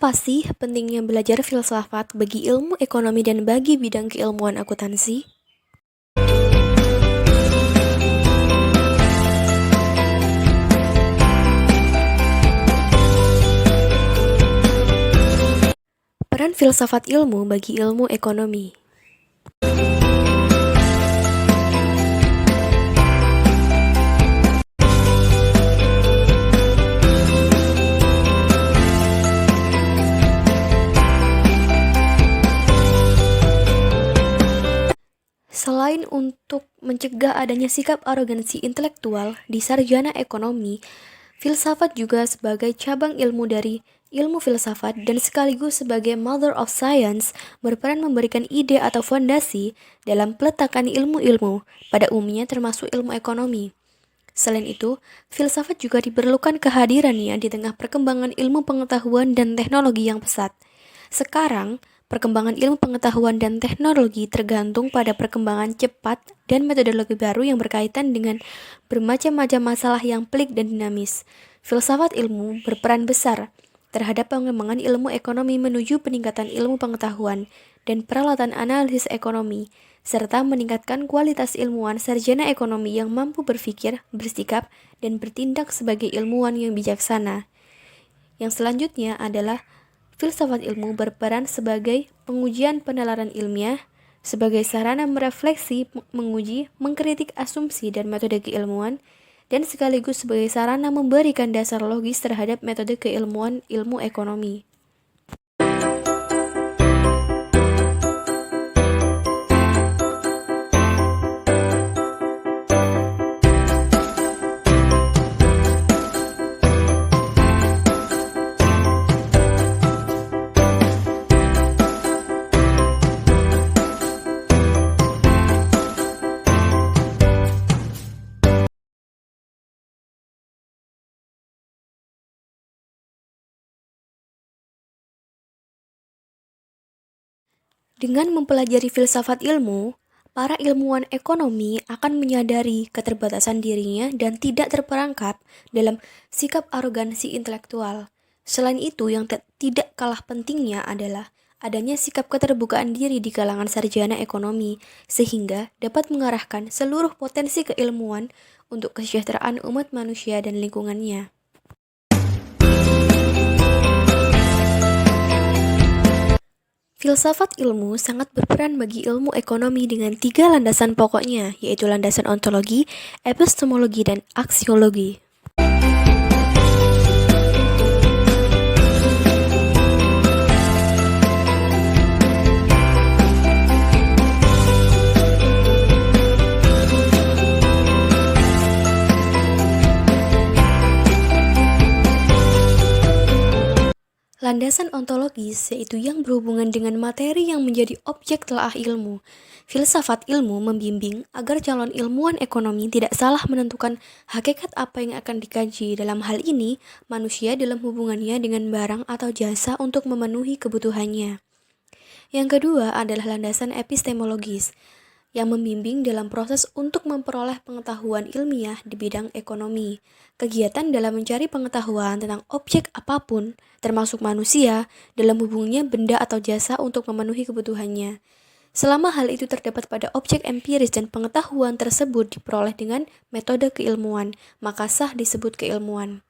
Apa sih pentingnya belajar filsafat bagi ilmu ekonomi dan bagi bidang keilmuan akuntansi? Peran filsafat ilmu bagi ilmu ekonomi. Selain untuk mencegah adanya sikap arogansi intelektual di sarjana ekonomi, filsafat juga sebagai cabang ilmu dari ilmu filsafat dan sekaligus sebagai mother of science berperan memberikan ide atau fondasi dalam peletakan ilmu-ilmu pada umumnya termasuk ilmu ekonomi. Selain itu, filsafat juga diperlukan kehadirannya di tengah perkembangan ilmu pengetahuan dan teknologi yang pesat. Sekarang, perkembangan ilmu pengetahuan dan teknologi tergantung pada perkembangan cepat dan metodologi baru yang berkaitan dengan bermacam-macam masalah yang pelik dan dinamis. Filsafat ilmu berperan besar terhadap pengembangan ilmu ekonomi menuju peningkatan ilmu pengetahuan dan peralatan analisis ekonomi, serta meningkatkan kualitas ilmuwan sarjana ekonomi yang mampu berpikir, bersikap, dan bertindak sebagai ilmuwan yang bijaksana. Yang selanjutnya adalah filsafat ilmu berperan sebagai pengujian penalaran ilmiah, sebagai sarana merefleksi, menguji, mengkritik asumsi dan metode keilmuan, dan sekaligus sebagai sarana memberikan dasar logis terhadap metode keilmuan ilmu ekonomi. Dengan mempelajari filsafat ilmu, para ilmuwan ekonomi akan menyadari keterbatasan dirinya dan tidak terperangkap dalam sikap arogansi intelektual. Selain itu, yang tidak kalah pentingnya adalah adanya sikap keterbukaan diri di kalangan sarjana ekonomi, sehingga dapat mengarahkan seluruh potensi keilmuan untuk kesejahteraan umat manusia dan lingkungannya. Filsafat ilmu sangat berperan bagi ilmu ekonomi dengan 3 landasan pokoknya, yaitu landasan ontologi, epistemologi, dan aksiologi. Landasan ontologis yaitu yang berhubungan dengan materi yang menjadi objek telaah ilmu. Filsafat ilmu membimbing agar calon ilmuwan ekonomi tidak salah menentukan hakikat apa yang akan dikaji. Dalam hal ini, manusia dalam hubungannya dengan barang atau jasa untuk memenuhi kebutuhannya. Yang kedua adalah landasan epistemologis, yang membimbing dalam proses untuk memperoleh pengetahuan ilmiah di bidang ekonomi. Kegiatan dalam mencari pengetahuan tentang objek apapun, termasuk manusia, dalam hubungannya benda atau jasa untuk memenuhi kebutuhannya. Selama hal itu terdapat pada objek empiris dan pengetahuan tersebut diperoleh dengan metode keilmuan, maka sah disebut keilmuan.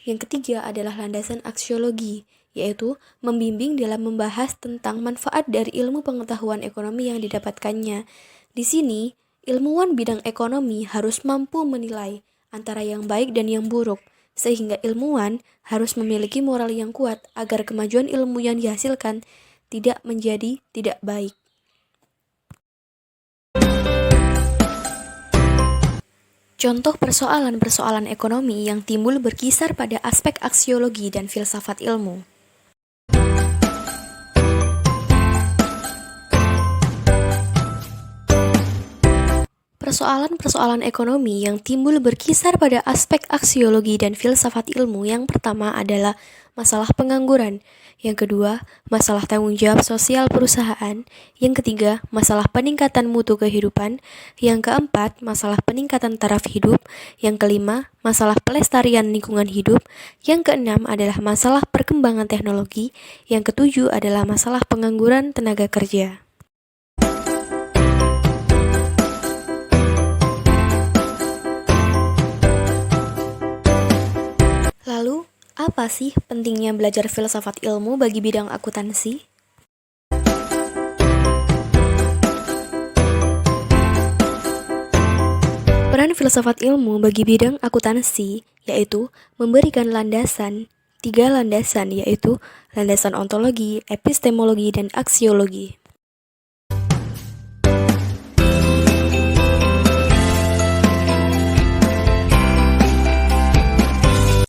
Yang ketiga adalah landasan aksiologi, yaitu membimbing dalam membahas tentang manfaat dari ilmu pengetahuan ekonomi yang didapatkannya. Di sini, ilmuwan bidang ekonomi harus mampu menilai antara yang baik dan yang buruk, sehingga ilmuwan harus memiliki moral yang kuat agar kemajuan ilmu yang dihasilkan tidak menjadi tidak baik. Contoh persoalan-persoalan ekonomi yang timbul berkisar pada aspek aksiologi dan filsafat ilmu. Persoalan-persoalan ekonomi yang timbul berkisar pada aspek aksiologi dan filsafat ilmu. Yang pertama adalah masalah pengangguran, yang kedua, masalah tanggung jawab sosial perusahaan, yang ketiga, masalah peningkatan mutu kehidupan, yang keempat, masalah peningkatan taraf hidup, yang kelima, masalah pelestarian lingkungan hidup, yang keenam adalah masalah perkembangan teknologi, yang ketujuh adalah masalah pengangguran tenaga kerja. Lalu, apa sih pentingnya belajar filsafat ilmu bagi bidang akuntansi? Peran filsafat ilmu bagi bidang akuntansi yaitu memberikan tiga landasan yaitu landasan ontologi, epistemologi, dan aksiologi.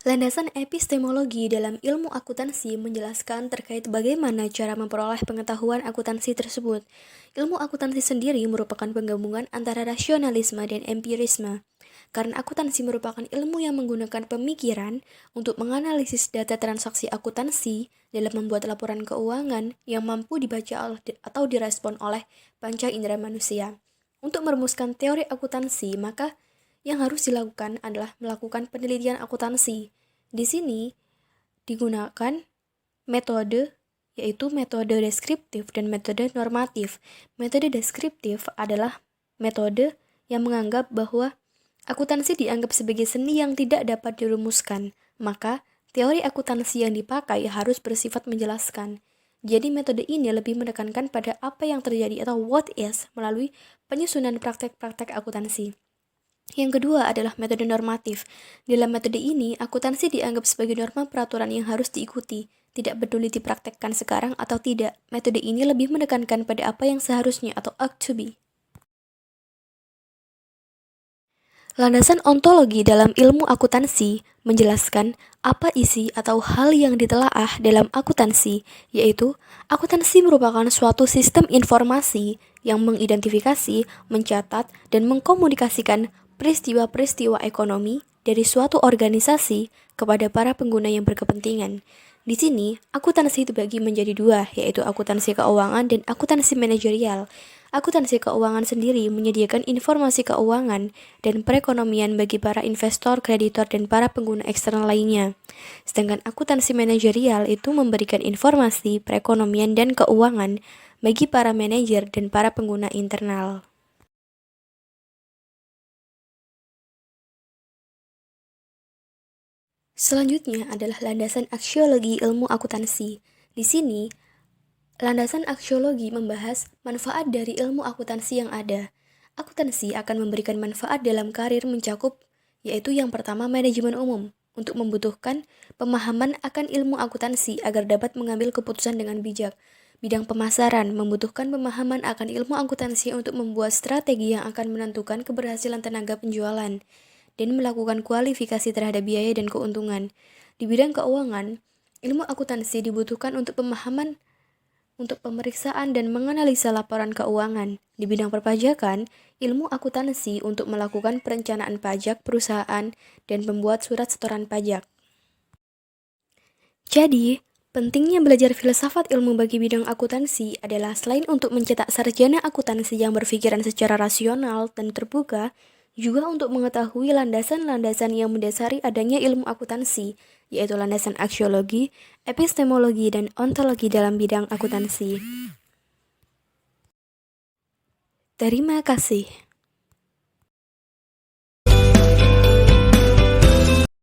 Landasan epistemologi dalam ilmu akuntansi menjelaskan terkait bagaimana cara memperoleh pengetahuan akuntansi tersebut. Ilmu akuntansi sendiri merupakan penggabungan antara rasionalisme dan empirisme. Karena akuntansi merupakan ilmu yang menggunakan pemikiran untuk menganalisis data transaksi akuntansi dalam membuat laporan keuangan yang mampu dibaca atau direspon oleh panca indera manusia. Untuk merumuskan teori akuntansi, maka yang harus dilakukan adalah melakukan penelitian akuntansi. Di sini digunakan metode yaitu metode deskriptif dan metode normatif. Metode deskriptif adalah metode yang menganggap bahwa akuntansi dianggap sebagai seni yang tidak dapat dirumuskan, maka teori akuntansi yang dipakai harus bersifat menjelaskan. Jadi metode ini lebih menekankan pada apa yang terjadi atau what is melalui penyusunan praktek-praktek akuntansi. Yang kedua adalah metode normatif. Dalam metode ini, akuntansi dianggap sebagai norma peraturan yang harus diikuti, tidak peduli dipraktekkan sekarang atau tidak. Metode ini lebih menekankan pada apa yang seharusnya atau ought to be. Landasan ontologi dalam ilmu akuntansi menjelaskan apa isi atau hal yang ditelaah dalam akuntansi, yaitu akuntansi merupakan suatu sistem informasi yang mengidentifikasi, mencatat, dan mengkomunikasikan peristiwa-peristiwa ekonomi dari suatu organisasi kepada para pengguna yang berkepentingan. Di sini, akuntansi dibagi menjadi dua, yaitu akuntansi keuangan dan akuntansi manajerial. Akuntansi keuangan sendiri menyediakan informasi keuangan dan perekonomian bagi para investor, kreditor, dan para pengguna eksternal lainnya. Sedangkan akuntansi manajerial itu memberikan informasi perekonomian dan keuangan bagi para manajer dan para pengguna internal. Selanjutnya adalah landasan aksiologi ilmu akuntansi. Di sini, landasan aksiologi membahas manfaat dari ilmu akuntansi yang ada. Akuntansi akan memberikan manfaat dalam karir mencakup, yaitu yang pertama manajemen umum, untuk membutuhkan pemahaman akan ilmu akuntansi agar dapat mengambil keputusan dengan bijak. Bidang pemasaran membutuhkan pemahaman akan ilmu akuntansi untuk membuat strategi yang akan menentukan keberhasilan tenaga penjualan dan melakukan kualifikasi terhadap biaya dan keuntungan. Di bidang keuangan, ilmu akuntansi dibutuhkan untuk pemahaman untuk pemeriksaan dan menganalisa laporan keuangan. Di bidang perpajakan, ilmu akuntansi untuk melakukan perencanaan pajak perusahaan dan membuat surat setoran pajak. Jadi, pentingnya belajar filsafat ilmu bagi bidang akuntansi adalah selain untuk mencetak sarjana akuntansi yang berpikiran secara rasional dan terbuka, juga untuk mengetahui landasan-landasan yang mendasari adanya ilmu akuntansi, yaitu landasan aksiologi, epistemologi, dan ontologi dalam bidang akuntansi. Terima kasih.